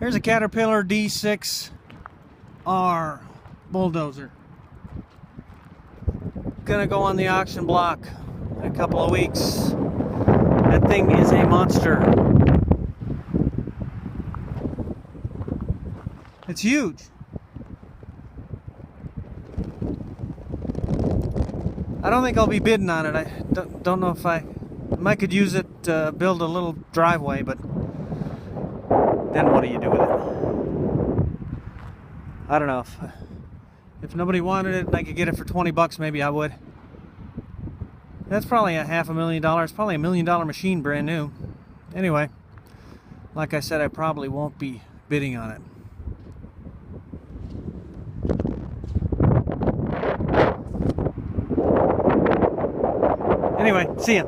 Here's a Caterpillar D6R bulldozer. Gonna go on the auction block in a couple of weeks. That thing is a monster. It's huge. I don't think I'll be bidding on it. I don't know if I might could use it to build a little driveway, but then what do you do with it? I don't know. If nobody wanted it and I could get it for 20 bucks, maybe I would. That's probably a $500,000. Probably $1 million machine, brand new. Anyway, like I said, I probably won't be bidding on it. Anyway, see ya.